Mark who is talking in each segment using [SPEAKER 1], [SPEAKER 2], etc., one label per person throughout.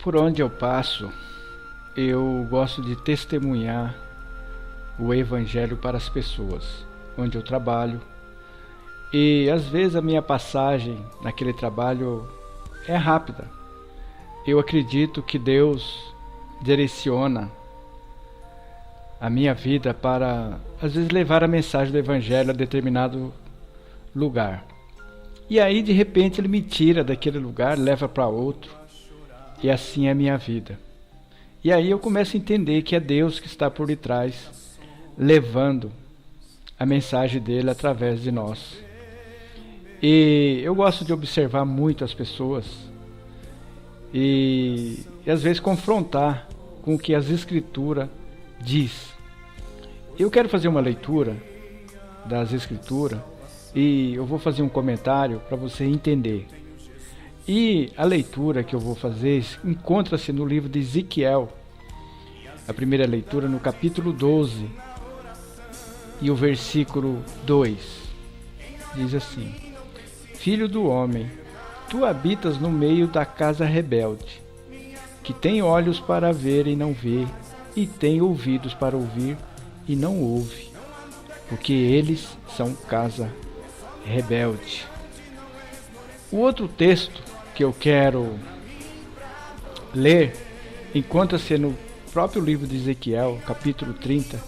[SPEAKER 1] Por onde eu passo, eu gosto de testemunhar o Evangelho para as pessoas, onde eu trabalho. E às vezes a minha passagem naquele trabalho é rápida. Eu acredito que Deus direciona a minha vida para, às vezes, levar a mensagem do Evangelho a determinado lugar. E aí, de repente, Ele me tira daquele lugar, leva para outro. E assim é a minha vida. E aí eu começo a entender que é Deus que está por detrás, levando a mensagem dele através de nós. E eu gosto de observar muito as pessoas e às vezes confrontar com o que as Escrituras diz. Eu quero fazer uma leitura das Escrituras e eu vou fazer um comentário para você entender. E a leitura que eu vou fazer encontra-se no livro de Ezequiel, a primeira leitura no capítulo 12 e o versículo 2. Diz assim: Filho do homem, tu habitas no meio da casa rebelde, que tem olhos para ver e não vê, e tem ouvidos para ouvir e não ouve, porque eles são casa rebelde. O outro texto que eu quero ler encontra-se no próprio livro de Ezequiel, capítulo 30,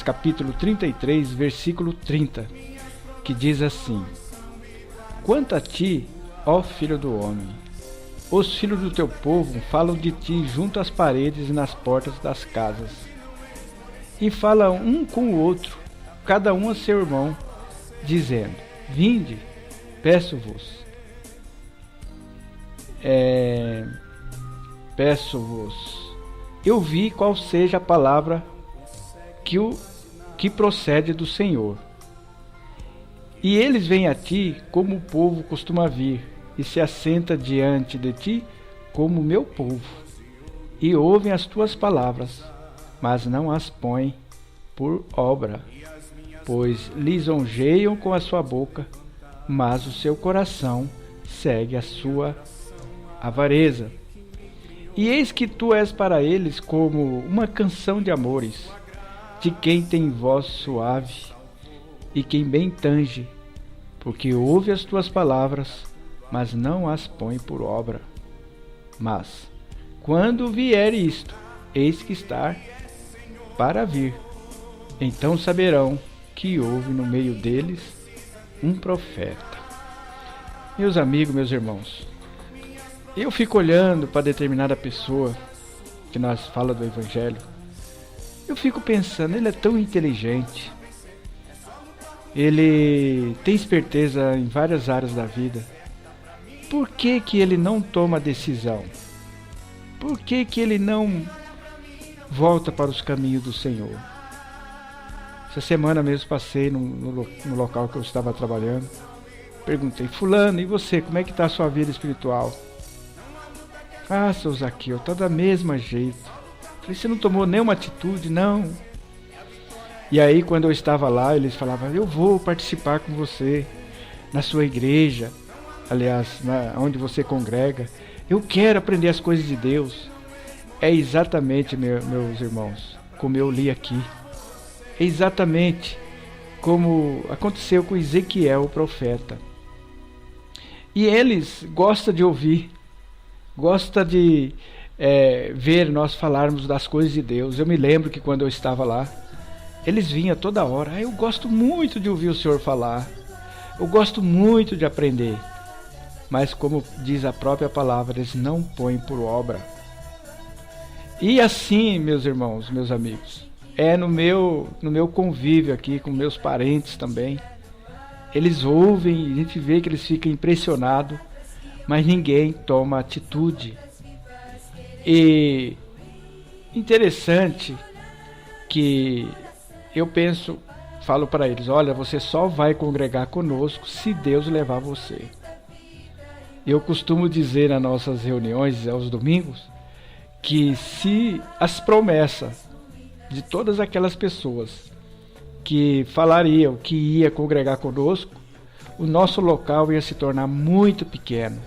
[SPEAKER 1] capítulo 33, versículo 30, que diz assim: Quanto a ti, ó filho do homem, os filhos do teu povo falam de ti junto às paredes e nas portas das casas, e falam um com o outro, cada um a seu irmão, dizendo: Vinde, peço-vos, eu vi qual seja a palavra que procede do Senhor. E eles vêm a ti como o povo costuma vir, e se assenta diante de ti como o meu povo, e ouvem as tuas palavras, mas não as põem por obra, pois lisonjeiam com a sua boca, mas o seu coração segue a sua avareza. E eis que tu és para eles como uma canção de amores, de quem tem voz suave e quem bem tange, porque ouve as tuas palavras, mas não as põe por obra. Mas, quando vier isto, eis que está para vir, então saberão que houve no meio deles um profeta. Meus amigos, meus irmãos, eu fico olhando para determinada pessoa que nós fala do Evangelho, eu fico pensando, ele é tão inteligente, ele tem esperteza em várias áreas da vida, por que que ele não toma decisão? Por que que ele não volta para os caminhos do Senhor? Essa semana mesmo passei no local que eu estava trabalhando. Perguntei: fulano, e você, como é que está a sua vida espiritual? Ah, seu Zaqueu, está da mesma jeito. Falei: você não tomou nenhuma atitude? Não. E aí quando eu estava lá, eles falavam: eu vou participar com você na sua igreja, aliás, onde você congrega. Eu quero aprender as coisas de Deus. É exatamente, meus irmãos, como eu li aqui. É exatamente como aconteceu com Ezequiel, o profeta. E eles gostam de ouvir, gostam de ver nós falarmos das coisas de Deus. Eu me lembro que quando eu estava lá, eles vinham toda hora: eu gosto muito de ouvir o Senhor falar, eu gosto muito de aprender. Mas como diz a própria palavra, eles não põem por obra. E assim, meus irmãos, meus amigos, é no meu convívio aqui com meus parentes também. Eles ouvem, a gente vê que eles ficam impressionados, mas ninguém toma atitude. E interessante que eu falo para eles: olha, você só vai congregar conosco se Deus levar você. Eu costumo dizer nas nossas reuniões aos domingos que se as promessas de todas aquelas pessoas que falariam que ia congregar conosco, o nosso local ia se tornar muito pequeno.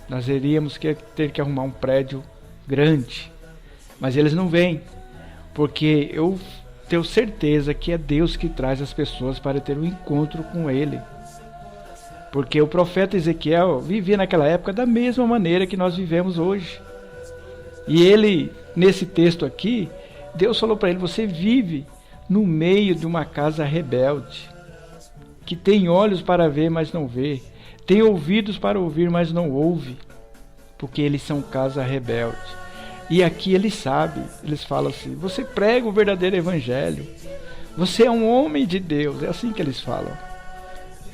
[SPEAKER 1] Nós iríamos ter que arrumar um prédio grande. Mas eles não vêm, porque eu tenho certeza que é Deus que traz as pessoas para ter um encontro com Ele. Porque o profeta Ezequiel vivia naquela época da mesma maneira que nós vivemos hoje. E ele, nesse texto aqui, Deus falou para ele: você vive no meio de uma casa rebelde, que tem olhos para ver, mas não vê, tem ouvidos para ouvir, mas não ouve, porque eles são casa rebelde. E aqui eles sabem, eles falam assim: você prega o verdadeiro evangelho, você é um homem de Deus, é assim que eles falam.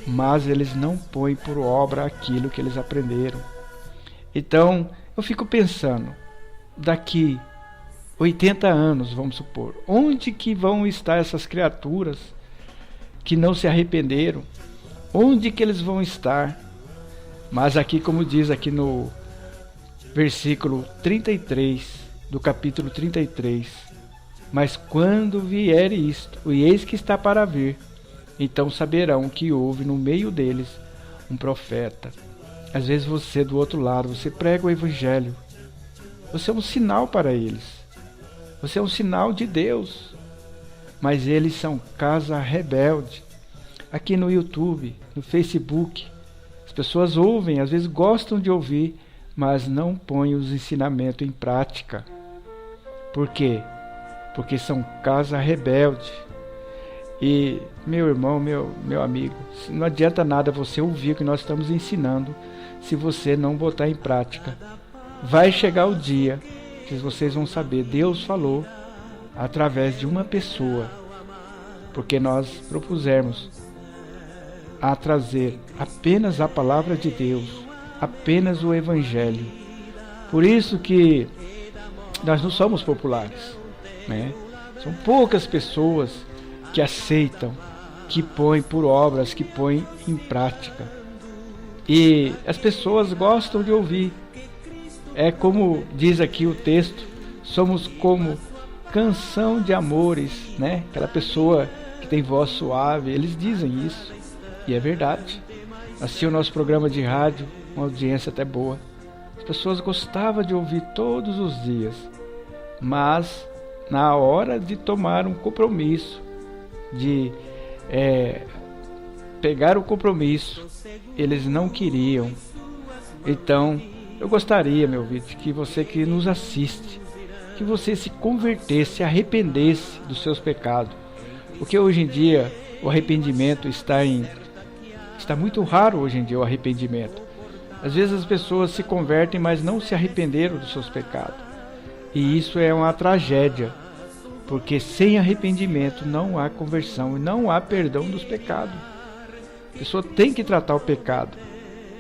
[SPEAKER 1] Mas eles não põem por obra aquilo que eles aprenderam. Então, eu fico pensando, daqui 80 anos, vamos supor, onde que vão estar essas criaturas que não se arrependeram? Onde que eles vão estar? Mas aqui, como diz aqui no versículo 33 do capítulo 33, mas quando vier isto, e eis que está para vir, então saberão que houve no meio deles um profeta. Às vezes você do outro lado, você prega o evangelho, você é um sinal para eles, você é um sinal de Deus, mas eles são casa rebelde. Aqui no YouTube, no Facebook, as pessoas ouvem, às vezes gostam de ouvir, mas não põem os ensinamentos em prática. Por quê? Porque são casa rebelde. E, meu irmão, meu amigo, não adianta nada você ouvir o que nós estamos ensinando se você não botar em prática. Vai chegar o dia que vocês vão saber, Deus falou através de uma pessoa, porque nós propusemos a trazer apenas a palavra de Deus, apenas o evangelho. Por isso que nós não somos populares, né? São poucas pessoas que aceitam, que põem por obras, que põem em prática. E as pessoas gostam de ouvir. É como diz aqui o texto, somos como canção de amores, né? Aquela pessoa que tem voz suave, eles dizem isso. E é verdade. Assim, o nosso programa de rádio, uma audiência até boa. As pessoas gostavam de ouvir todos os dias. Mas na hora de tomar um compromisso, de pegar o compromisso, eles não queriam. Então, eu gostaria, meu vídeo, que você que nos assiste, que você se convertesse, se arrependesse dos seus pecados. Porque hoje em dia o arrependimento está muito raro hoje em dia o arrependimento. Às vezes as pessoas se convertem, mas não se arrependeram dos seus pecados. E isso é uma tragédia, porque sem arrependimento não há conversão e não há perdão dos pecados. A pessoa tem que tratar o pecado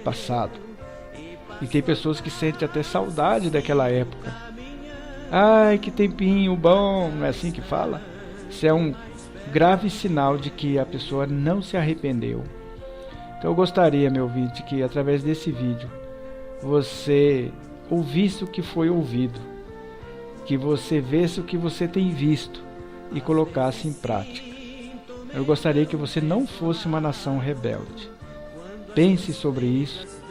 [SPEAKER 1] passado. E tem pessoas que sentem até saudade daquela época. Ai, que tempinho bom, não é assim que fala? Isso é um grave sinal de que a pessoa não se arrependeu. Então eu gostaria, meu ouvinte, que através desse vídeo você ouvisse o que foi ouvido, que você visse o que você tem visto e colocasse em prática. Eu gostaria que você não fosse uma nação rebelde. Pense sobre isso.